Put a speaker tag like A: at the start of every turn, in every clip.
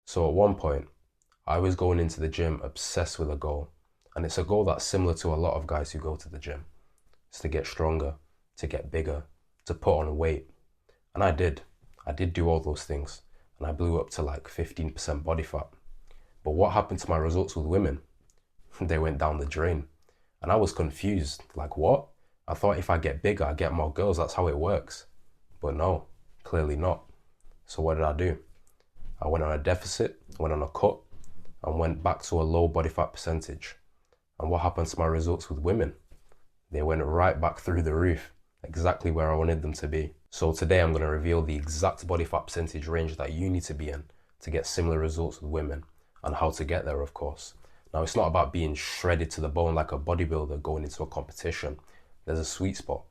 A: So at one point, I was going into the gym obsessed with a goal. And it's a goal that's similar to a lot of guys who go to the gym. It's to get stronger, to get bigger, to put on weight. And I did. I did do all those things. And I blew up to like 15% body fat. But what happened to my results with women? They went down the drain. And I was confused. Like, what? I thought if I get bigger, I get more girls. That's how it works. But no, clearly not. So what did I do? I went on a deficit, went on a cut, and went back to a low body fat percentage. And what happened to my results with women? They went right back through the roof, exactly where I wanted them to be. So today I'm going to reveal the exact body fat percentage range that you need to be in to get similar results with women, and how to get there, of course. Now, it's not about being shredded to the bone like a bodybuilder going into a competition. There's a sweet spot.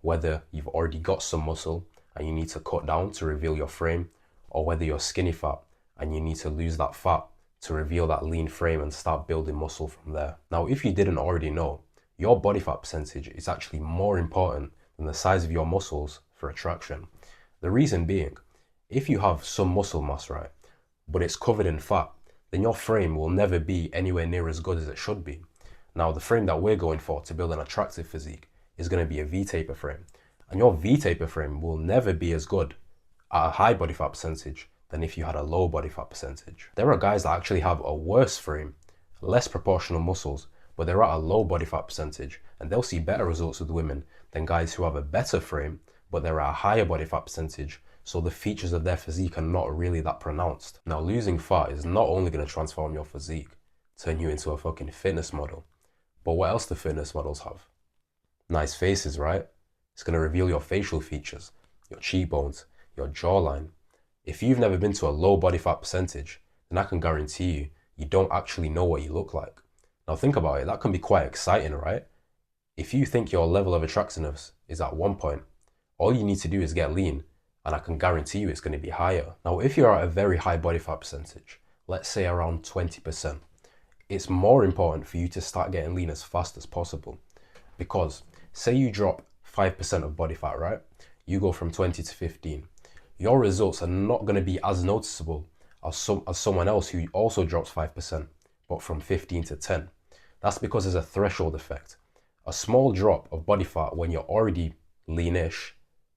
A: Whether you've already got some muscle and you need to cut down to reveal your frame, or whether you're skinny fat and you need to lose that fat to reveal that lean frame and start building muscle from there. Now, if you didn't already know, your body fat percentage is actually more important than the size of your muscles for attraction. The reason being, if you have some muscle mass, right, but it's covered in fat, then your frame will never be anywhere near as good as it should be. Now, the frame that we're going for to build an attractive physique is going to be a V-taper frame. And your V-taper frame will never be as good at a high body fat percentage than if you had a low body fat percentage. There are guys that actually have a worse frame, less proportional muscles, but they're at a low body fat percentage, and they'll see better results with women than guys who have a better frame, but they're at a higher body fat percentage, so the features of their physique are not really that pronounced. Now, losing fat is not only going to transform your physique, turn you into a fucking fitness model, but what else do fitness models have? Nice faces, right? It's going to reveal your facial features, your cheekbones, your jawline. If you've never been to a low body fat percentage, then I can guarantee you, you don't actually know what you look like. Now think about it, that can be quite exciting, right? If you think your level of attractiveness is at one point, all you need to do is get lean, and I can guarantee you it's going to be higher. Now, if you're at a very high body fat percentage, let's say around 20%, it's more important for you to start getting lean as fast as possible. Because say you drop 5% of body fat, right? You go from 20 to 15. Your results are not going to be as noticeable as someone else who also drops 5%, but from 15 to 10. That's because there's a threshold effect. A small drop of body fat when you're already leanish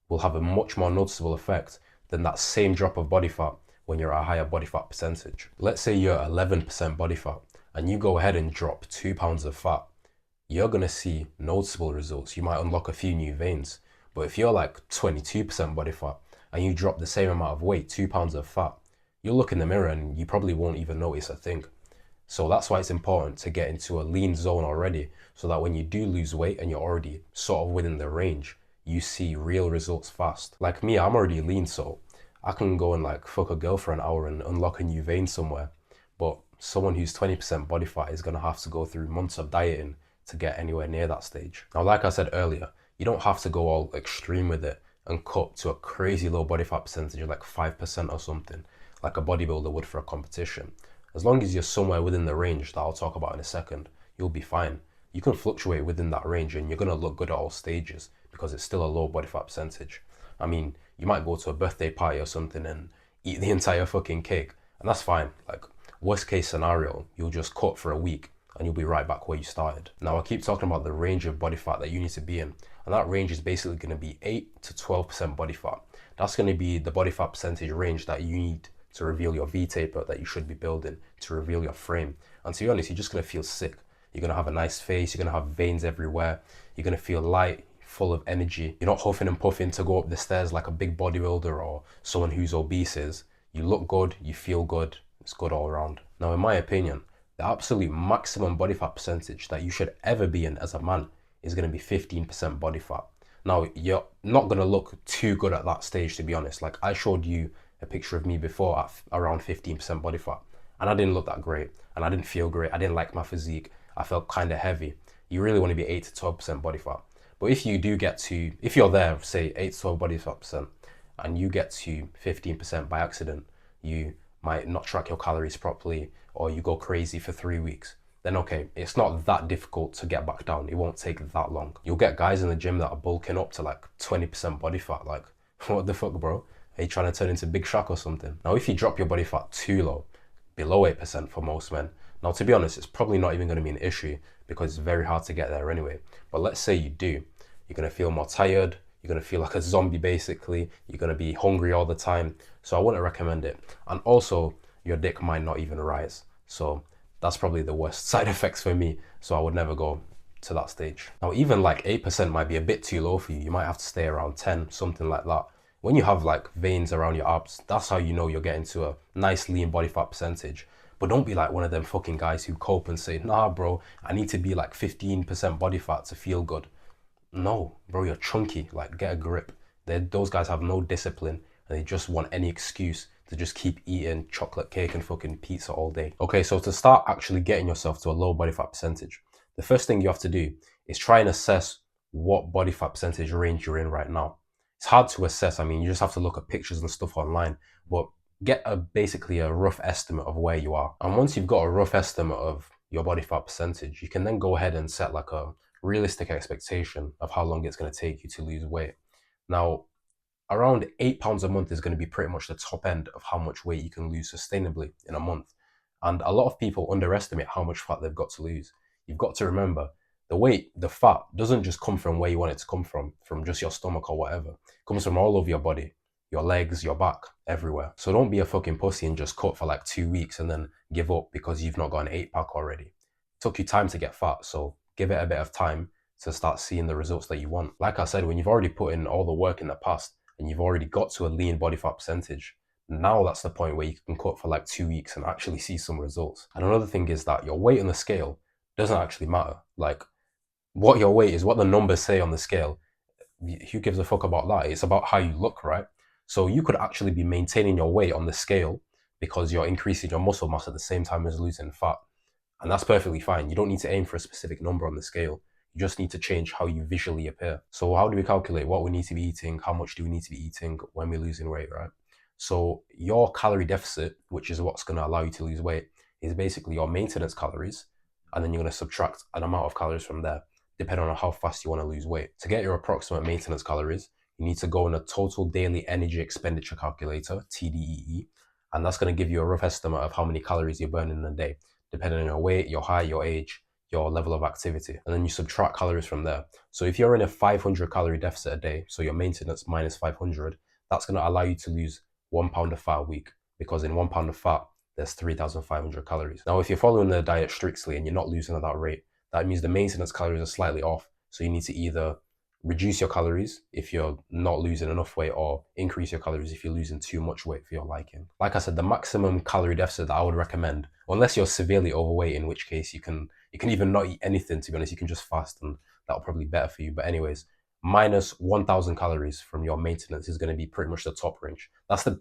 A: will have a much more noticeable effect than that same drop of body fat when you're at a higher body fat percentage. Let's say you're 11% body fat and you go ahead and drop 2 pounds of fat. You're going to see noticeable results. You might unlock a few new veins. But if you're like 22% body fat and you drop the same amount of weight, 2 pounds of fat, you'll look in the mirror and you probably won't even notice a thing. So that's why it's important to get into a lean zone already, so that when you do lose weight and you're already sort of within the range, you see real results fast. Like me, I'm already lean, so I can go and like fuck a girl for an hour and unlock a new vein somewhere. But someone who's 20% body fat is gonna have to go through months of dieting to get anywhere near that stage. Now, like I said earlier, you don't have to go all extreme with it and cut to a crazy low body fat percentage of like 5% or something, like a bodybuilder would for a competition. As long as you're somewhere within the range that I'll talk about in a second, you'll be fine. You can fluctuate within that range and you're gonna look good at all stages because it's still a low body fat percentage. I mean, you might go to a birthday party or something and eat the entire fucking cake, and that's fine. Like, worst case scenario, you'll just cut for a week and you'll be right back where you started. Now, I keep talking about the range of body fat that you need to be in, and that range is basically going to be 8 to 12% body fat. That's going to be the body fat percentage range that you need to reveal your V-taper that you should be building, to reveal your frame. And to be honest, you're just going to feel sick. You're going to have a nice face, you're going to have veins everywhere, you're going to feel light, full of energy. You're not huffing and puffing to go up the stairs like a big bodybuilder or someone who's obese is. You look good, you feel good, it's good all around. Now, in my opinion, the absolute maximum body fat percentage that you should ever be in as a man is going to be 15% body fat. Now, you're not going to look too good at that stage, to be honest. Like, I showed you a picture of me before at around 15% body fat, and I didn't look that great, and I didn't feel great. I didn't like my physique. I felt kind of heavy. You really want to be 8 to 12% body fat. But if you do get to, if you're there, say 8 to 12 body fat percent, and you get to 15% by accident, you might not track your calories properly, or you go crazy for 3 weeks, then okay, it's not that difficult to get back down. It won't take that long. You'll get guys in the gym that are bulking up to like 20% body fat. Like, what the fuck, bro? Are you trying to turn into Big Shaq or something? Now, if you drop your body fat too low, below 8% for most men. Now, to be honest, it's probably not even going to be an issue because it's very hard to get there anyway. But let's say you do, you're going to feel more tired, you're going to feel like a zombie basically, you're going to be hungry all the time. So I wouldn't recommend it. And also, your dick might not even rise. So that's probably the worst side effects for me. So I would never go to that stage. Now, even like 8% might be a bit too low for you. You might have to stay around 10, something like that. When you have like veins around your abs, that's how you know you're getting to a nice lean body fat percentage. But don't be like one of them fucking guys who cope and say, nah, bro, I need to be like 15% body fat to feel good. No, bro, you're chunky. Like, get a grip. Those guys have no discipline and they just want any excuse to just keep eating chocolate cake and fucking pizza all day. Okay, so to start actually getting yourself to a low body fat percentage, the first thing you have to do is try and assess what body fat percentage range you're in right now. It's hard to assess. I mean, you just have to look at pictures and stuff online, but get basically a rough estimate of where you are. And once you've got a rough estimate of your body fat percentage, you can then go ahead and set like a realistic expectation of how long it's going to take you to lose weight. Now, around 8 pounds a month is going to be pretty much the top end of how much weight you can lose sustainably in a month. And a lot of people underestimate how much fat they've got to lose. You've got to remember the weight, the fat doesn't just come from where you want it to come from just your stomach or whatever. It comes from all over your body, your legs, your back, everywhere. So don't be a fucking pussy and just cut for like 2 weeks and then give up because you've not got an 8-pack already. It took you time to get fat, so give it a bit of time to start seeing the results that you want. Like I said, when you've already put in all the work in the past and you've already got to a lean body fat percentage, now that's the point where you can cut for like 2 weeks and actually see some results. And another thing is that your weight on the scale doesn't actually matter. Like, what your weight is, what the numbers say on the scale, who gives a fuck about that? It's about how you look, right? So you could actually be maintaining your weight on the scale because you're increasing your muscle mass at the same time as losing fat. And that's perfectly fine. You don't need to aim for a specific number on the scale. You just need to change how you visually appear. So how do we calculate what we need to be eating? How much do we need to be eating when we're losing weight, right? So your calorie deficit, which is what's going to allow you to lose weight, is basically your maintenance calories. And then you're going to subtract an amount of calories from there, depending on how fast you want to lose weight. To get your approximate maintenance calories, you need to go on a total daily energy expenditure calculator, TDEE, and that's going to give you a rough estimate of how many calories you're burning in a day, depending on your weight, your height, your age, your level of activity. And then you subtract calories from there. So if you're in a 500 calorie deficit a day, so your maintenance minus 500, that's going to allow you to lose 1 pound of fat a week, because in 1 pound of fat, there's 3,500 calories. Now, if you're following the diet strictly and you're not losing at that rate, that means the maintenance calories are slightly off. So you need to either reduce your calories if you're not losing enough weight, or increase your calories if you're losing too much weight for your liking. Like I said, the maximum calorie deficit that I would recommend, unless you're severely overweight, in which case you can even not eat anything, to be honest, you can just fast and that'll probably be better for you. But anyways, minus 1,000 calories from your maintenance is going to be pretty much the top range. That's the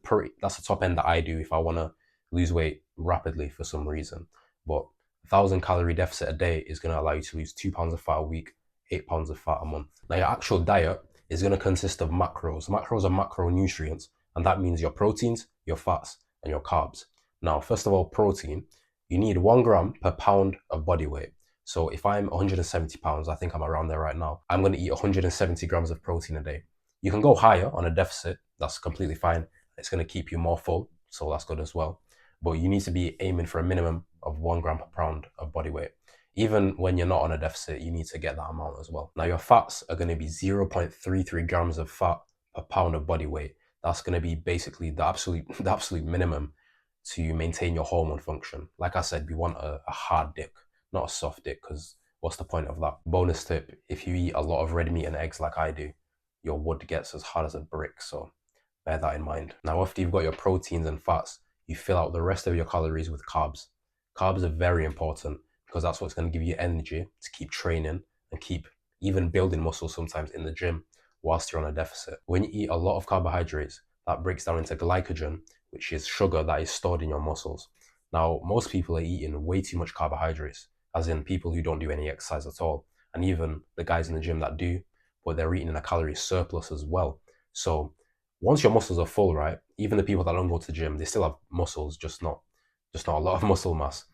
A: top end that I do if I want to lose weight rapidly for some reason. But 1,000 calorie deficit a day is going to allow you to lose 2 pounds of fat a week, 8 pounds of fat a month. Now, your actual diet is going to consist of macros. Macros are macronutrients, and that means your proteins, your fats, and your carbs. Now, first of all, protein, you need 1 gram per pound of body weight. So if I'm 170 pounds, I think I'm around there right now, I'm going to eat 170 grams of protein a day. You can go higher on a deficit, that's completely fine. It's going to keep you more full, so that's good as well. But you need to be aiming for a minimum of 1 gram per pound of body weight. Even when you're not on a deficit, you need to get that amount as well. Now, your fats are going to be 0.33 grams of fat per pound of body weight. That's going to be basically the absolute minimum to maintain your hormone function. Like I said, we want a hard dick, not a soft dick, because what's the point of that? Bonus tip, if you eat a lot of red meat and eggs like I do, your wood gets as hard as a brick, so bear that in mind. Now, after you've got your proteins and fats, you fill out the rest of your calories with carbs. Carbs are very important because that's what's going to give you energy to keep training and keep even building muscle sometimes in the gym whilst you're on a deficit. When you eat a lot of carbohydrates, that breaks down into glycogen, which is sugar that is stored in your muscles. Now, most people are eating way too much carbohydrates, as in people who don't do any exercise at all, and even the guys in the gym that do, but they're eating a calorie surplus as well. So once your muscles are full, right, even the people that don't go to the gym, they still have muscles, just not a lot of muscle mass.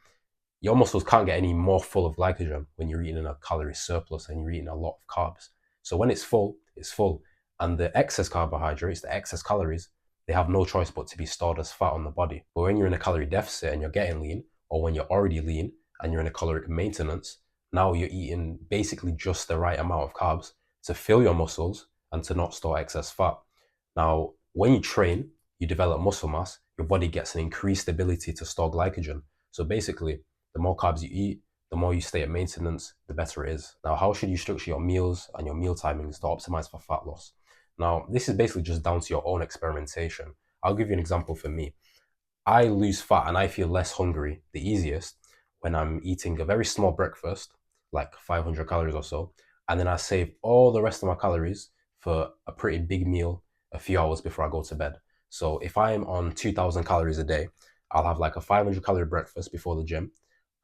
A: Your muscles can't get any more full of glycogen when you're eating a calorie surplus and you're eating a lot of carbs. So when it's full, it's full. And the excess carbohydrates, the excess calories, they have no choice but to be stored as fat on the body. But when you're in a calorie deficit and you're getting lean, or when you're already lean and you're in a caloric maintenance, now you're eating basically just the right amount of carbs to fill your muscles and to not store excess fat. Now, when you train, you develop muscle mass, your body gets an increased ability to store glycogen. So basically, the more carbs you eat, the more you stay at maintenance, the better it is. Now, how should you structure your meals and your meal timings to optimize for fat loss? Now, this is basically just down to your own experimentation. I'll give you an example for me. I lose fat and I feel less hungry the easiest when I'm eating a very small breakfast, like 500 calories or so, and then I save all the rest of my calories for a pretty big meal a few hours before I go to bed. So if I'm on 2000 calories a day, I'll have like a 500 calorie breakfast before the gym,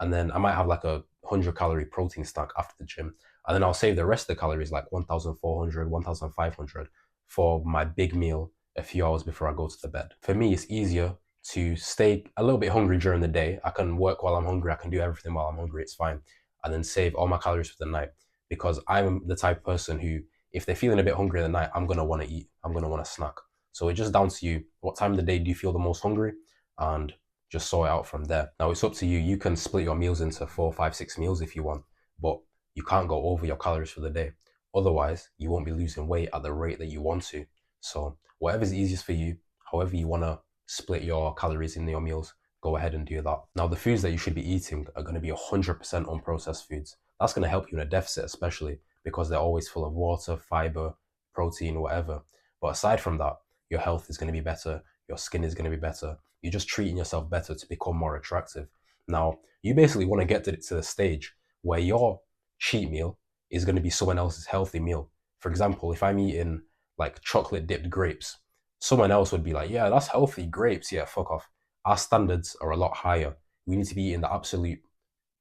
A: and then I might have like a 100 calorie protein stack after the gym, and then I'll save the rest of the calories, like 1400, 1500, for my big meal a few hours before I go to the bed. For me, it's easier to stay a little bit hungry during the day. I can work while I'm hungry, I can do everything while I'm hungry, it's fine. And then save all my calories for the night. Because I'm the type of person who, if they're feeling a bit hungry in the night, I'm gonna want to eat, I'm gonna want to snack. So it's just down to you. What time of the day do you feel the most hungry? And just sort it out from there. Now it's up to you. You can split your meals into 4, 5, 6 meals if you want, but you can't go over your calories for the day. Otherwise, you won't be losing weight at the rate that you want to. So whatever's easiest for you, however you want to split your calories in your meals, go ahead and do that. Now, the foods that you should be eating are going to be 100% unprocessed foods. That's going to help you in a deficit, especially because they're always full of water, fiber, protein, whatever. But aside from that, your health is going to be better, your skin is going to be better. You're just treating yourself better to become more attractive. Now, you basically want to get to the stage where your cheat meal is going to be someone else's healthy meal. For example, if I'm eating like chocolate dipped grapes, someone else would be like, yeah, that's healthy, grapes, yeah, fuck off. Our standards are a lot higher. We need to be eating the absolute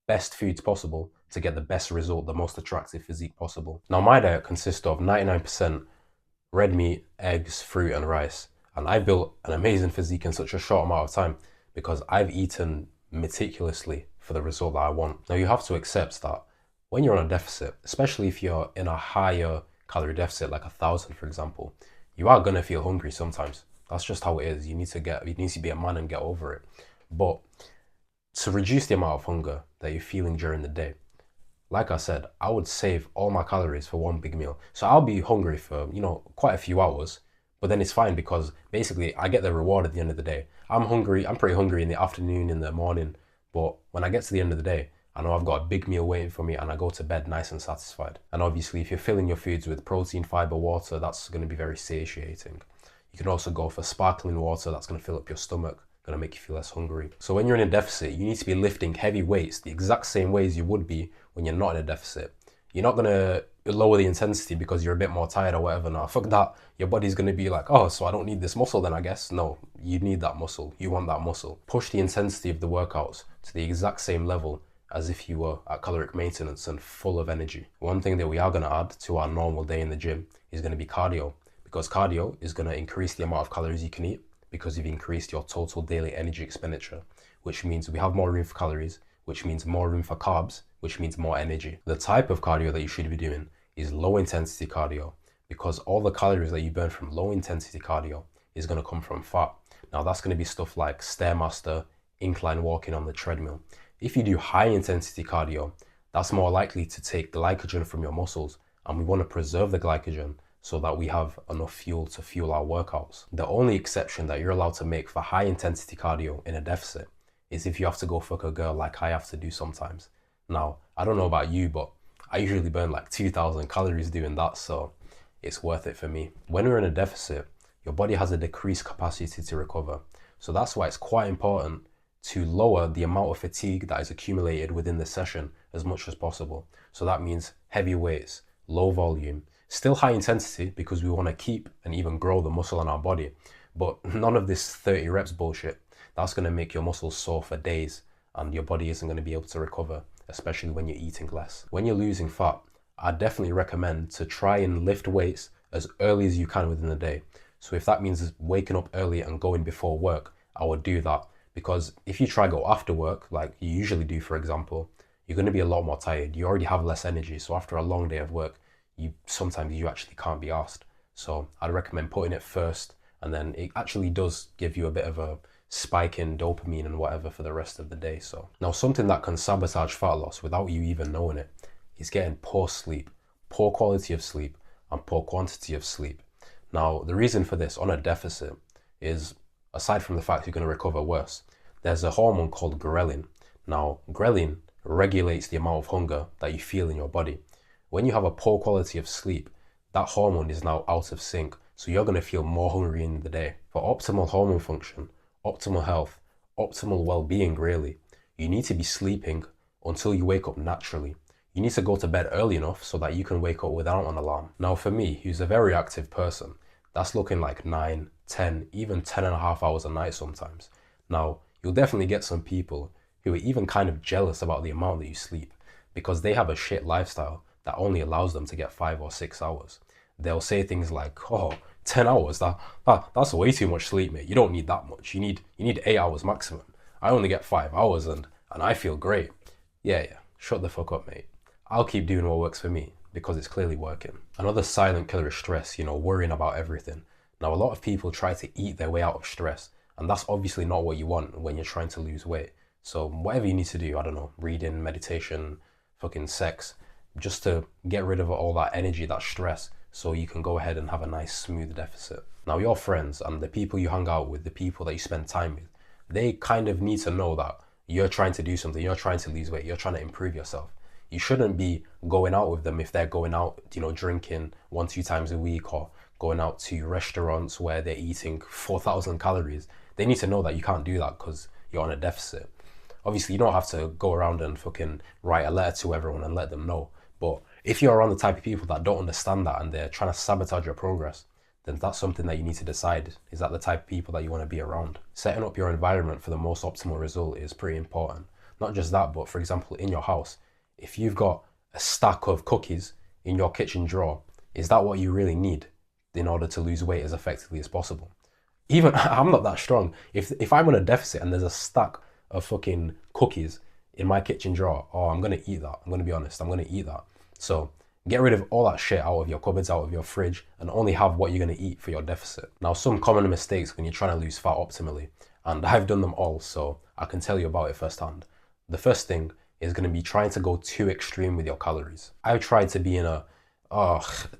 A: best foods possible to get the best result, the most attractive physique possible. Now, my diet consists of 99% red meat, eggs, fruit, and rice. And I built an amazing physique in such a short amount of time because I've eaten meticulously for the result that I want. Now, you have to accept that when you're on a deficit, especially if you're in a higher calorie deficit, like 1,000, for example, you are gonna feel hungry sometimes. That's just how it is. You need to be a man and get over it. But to reduce the amount of hunger that you're feeling during the day, like I said, I would save all my calories for one big meal. So I'll be hungry for, quite a few hours, but then it's fine because basically I get the reward at the end of the day. I'm pretty hungry in the afternoon, in the morning, but when I get to the end of the day, I know I've got a big meal waiting for me and I go to bed nice and satisfied. And obviously, if you're filling your foods with protein, fiber, water, that's going to be very satiating. You can also go for sparkling water, that's going to fill up your stomach, going to make you feel less hungry. So when you're in a deficit, you need to be lifting heavy weights the exact same ways you would be when you're not in a deficit. You're not going to lower the intensity because you're a bit more tired or whatever. Now, fuck that. Your body's going to be like, oh, so I don't need this muscle then, I guess. No, you need that muscle. You want that muscle. Push the intensity of the workouts to the exact same level as if you were at caloric maintenance and full of energy. One thing that we are going to add to our normal day in the gym is going to be cardio, because cardio is going to increase the amount of calories you can eat because you've increased your total daily energy expenditure, which means we have more room for calories, which means more room for carbs, which means more energy. The type of cardio that you should be doing is low intensity cardio, because all the calories that you burn from low intensity cardio is going to come from fat. Now that's going to be stuff like Stairmaster, incline walking on the treadmill. If you do high intensity cardio, that's more likely to take glycogen from your muscles, and we want to preserve the glycogen so that we have enough fuel to fuel our workouts. The only exception that you're allowed to make for high intensity cardio in a deficit is if you have to go fuck a girl like I have to do sometimes. Now, I don't know about you, but I usually burn like 2,000 calories doing that, so it's worth it for me. When we're in a deficit, your body has a decreased capacity to recover. So that's why it's quite important to lower the amount of fatigue that is accumulated within the session as much as possible. So that means heavy weights, low volume, still high intensity because we want to keep and even grow the muscle in our body, but none of this 30 reps bullshit. That's going to make your muscles sore for days and your body isn't going to be able to recover, especially when you're eating less. When you're losing fat, I definitely recommend to try and lift weights as early as you can within the day. So if that means waking up early and going before work, I would do that. Because if you try go after work, like you usually do, for example, you're going to be a lot more tired. You already have less energy. So after a long day of work, sometimes you actually can't be asked. So I'd recommend putting it first and then it actually does give you a bit of a spike in dopamine and whatever for the rest of the day. So now something that can sabotage fat loss without you even knowing it is getting poor sleep, poor quality of sleep, and poor quantity of sleep. Now, the reason for this on a deficit is, aside from the fact you're going to recover worse, there's a hormone called ghrelin. Now, ghrelin regulates the amount of hunger that you feel in your body. When you have a poor quality of sleep, that hormone is now out of sync, so you're going to feel more hungry in the day. For optimal hormone function, optimal health, optimal well-being really, you need to be sleeping until you wake up naturally. You need to go to bed early enough so that you can wake up without an alarm. Now for me, who's a very active person, that's looking like 9, 10, even 10 and a half hours a night sometimes. Now, you'll definitely get some people who are even kind of jealous about the amount that you sleep because they have a shit lifestyle that only allows them to get 5 or 6 hours. They'll say things like, oh, 10 hours, that's way too much sleep, mate. You don't need that much. You need 8 hours maximum. I only get 5 hours and I feel great. Yeah, shut the fuck up, mate. I'll keep doing what works for me because it's clearly working. Another silent killer is stress, worrying about everything. Now, a lot of people try to eat their way out of stress, and that's obviously not what you want when you're trying to lose weight. So whatever you need to do, I don't know, reading, meditation, fucking sex, just to get rid of all that energy, that stress, so you can go ahead and have a nice smooth deficit. Now, your friends and the people you hang out with, the people that you spend time with, they kind of need to know that you're trying to do something, you're trying to lose weight, you're trying to improve yourself. You shouldn't be going out with them if they're going out, drinking 1-2 times a week or going out to restaurants where they're eating 4,000 calories. They need to know that you can't do that because you're on a deficit. Obviously, you don't have to go around and fucking write a letter to everyone and let them know. But if you're around the type of people that don't understand that and they're trying to sabotage your progress, then that's something that you need to decide. Is that the type of people that you want to be around? Setting up your environment for the most optimal result is pretty important. Not just that, but for example, in your house, if you've got a stack of cookies in your kitchen drawer, is that what you really need in order to lose weight as effectively as possible? Even I'm not that strong. If I'm on a deficit and there's a stack of fucking cookies in my kitchen drawer, oh, I'm going to eat that. I'm going to be honest. I'm going to eat that. So get rid of all that shit out of your cupboards, out of your fridge, and only have what you're going to eat for your deficit. Now, some common mistakes when you're trying to lose fat optimally, and I've done them all, so I can tell you about it firsthand. The first thing is going to be trying to go too extreme with your calories. I've tried to be in a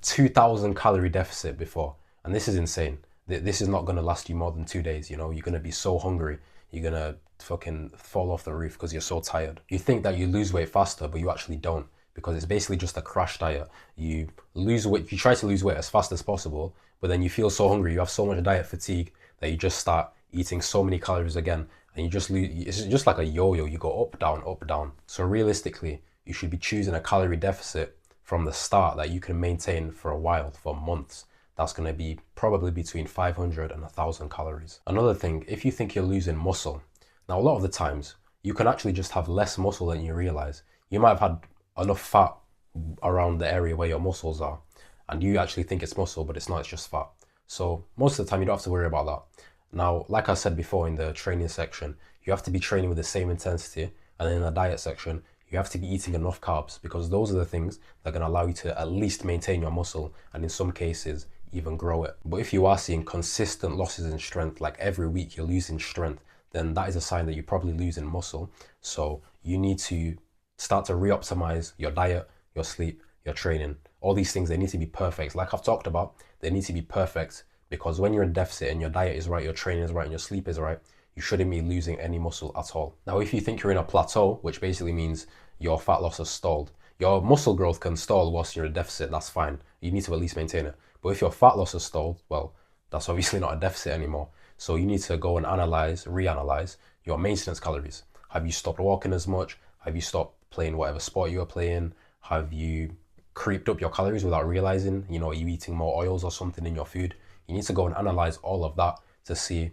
A: 2,000 calorie deficit before, and this is insane. This is not going to last you more than 2 days. You're going to be so hungry, you're going to fucking fall off the roof because you're so tired. You think that you lose weight faster, but you actually don't, because it's basically just a crash diet. You lose weight, you try to lose weight as fast as possible, but then you feel so hungry, you have so much diet fatigue that you just start eating so many calories again, and you just lose. It's just like a yo-yo. You go up, down, up, down. So realistically, you should be choosing a calorie deficit from the start that you can maintain for a while, for months. That's going to be probably between 500 and 1,000 calories. Another thing, if you think you're losing muscle, now a lot of the times you can actually just have less muscle than you realize. You might have had enough fat around the area where your muscles are, and you actually think it's muscle, but it's not, it's just fat. So most of the time you don't have to worry about that. Now, like I said before in the training section, you have to be training with the same intensity, and in the diet section, you have to be eating enough carbs, because those are the things that are going to allow you to at least maintain your muscle, and in some cases, even grow it. But if you are seeing consistent losses in strength, like every week you're losing strength, then that is a sign that you're probably losing muscle. So you need to start to re-optimize your diet, your sleep, your training. All these things, they need to be perfect. Like I've talked about, they need to be perfect, because when you're in deficit and your diet is right, your training is right, and your sleep is right, you shouldn't be losing any muscle at all. Now, if you think you're in a plateau, which basically means your fat loss has stalled, your muscle growth can stall whilst you're in a deficit, that's fine. You need to at least maintain it. But if your fat loss has stalled, well, that's obviously not a deficit anymore. So you need to go and reanalyze your maintenance calories. Have you stopped walking as much? Have you stopped playing whatever sport you were playing? Have you creeped up your calories without realizing? Are you eating more oils or something in your food? You need to go and analyze all of that to see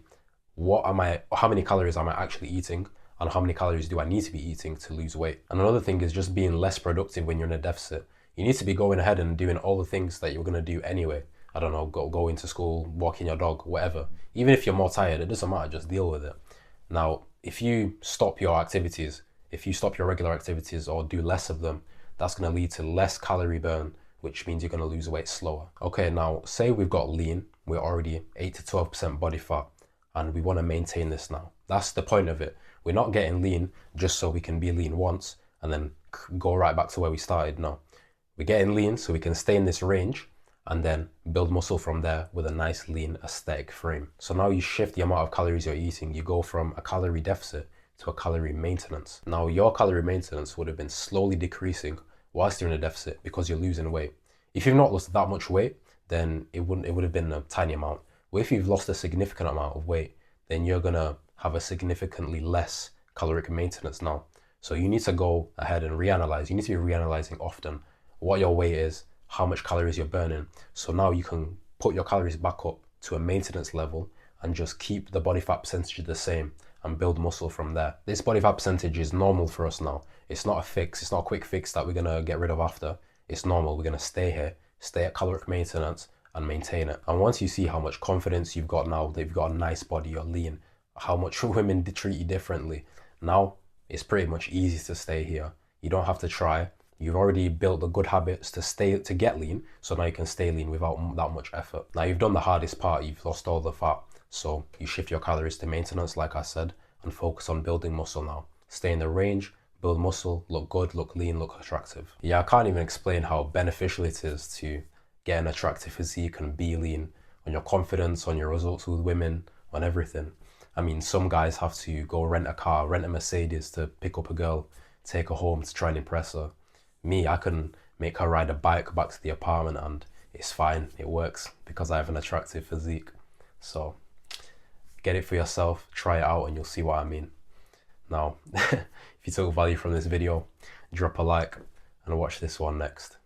A: how many calories am I actually eating, and how many calories do I need to be eating to lose weight. And another thing is just being less productive when you're in a deficit. You need to be going ahead and doing all the things that you're going to do anyway. I don't know, go into school, walking your dog, whatever. Even if you're more tired, it doesn't matter, just deal with it. Now, if you stop your regular activities or do less of them, that's going to lead to less calorie burn, which means you're going to lose weight slower. Okay, now say we've got lean, we're already 8 to 12% body fat, and we want to maintain this now. That's the point of it. We're not getting lean just so we can be lean once and then go right back to where we started. No, we're getting lean so we can stay in this range and then build muscle from there with a nice lean aesthetic frame. So now you shift the amount of calories you're eating. You go from a calorie deficit to a calorie maintenance. Now your calorie maintenance would have been slowly decreasing whilst you're in a deficit because you're losing weight. If you've not lost that much weight, then it would have been a tiny amount. But if you've lost a significant amount of weight, then you're gonna have a significantly less caloric maintenance now. So you need to go ahead and reanalyze. You need to be reanalyzing often what your weight is, how much calories you're burning. So now you can put your calories back up to a maintenance level and just keep the body fat percentage the same and build muscle from there. This body fat percentage is normal for us now. It's not a fix. It's not a quick fix that we're gonna get rid of after. It's normal. We're gonna stay here, stay at caloric maintenance and maintain it. And once you see how much confidence you've got now, that you've got a nice body, you're lean, how much women treat you differently, now it's pretty much easy to stay here. You don't have to try. You've already built the good habits to get lean, so now you can stay lean without that much effort. Now you've done the hardest part, you've lost all the fat, so you shift your calories to maintenance, like I said, and focus on building muscle now. Stay in the range, build muscle, look good, look lean, look attractive. Yeah, I can't even explain how beneficial it is to get an attractive physique and be lean, on your confidence, on your results with women, on everything. I mean, some guys have to go rent a car, rent a Mercedes to pick up a girl, take her home to try and impress her. Me, I can make her ride a bike back to the apartment and it's fine, it works because I have an attractive physique. So get it for yourself, try it out and you'll see what I mean. Now, if you took value from this video, drop a like and watch this one next.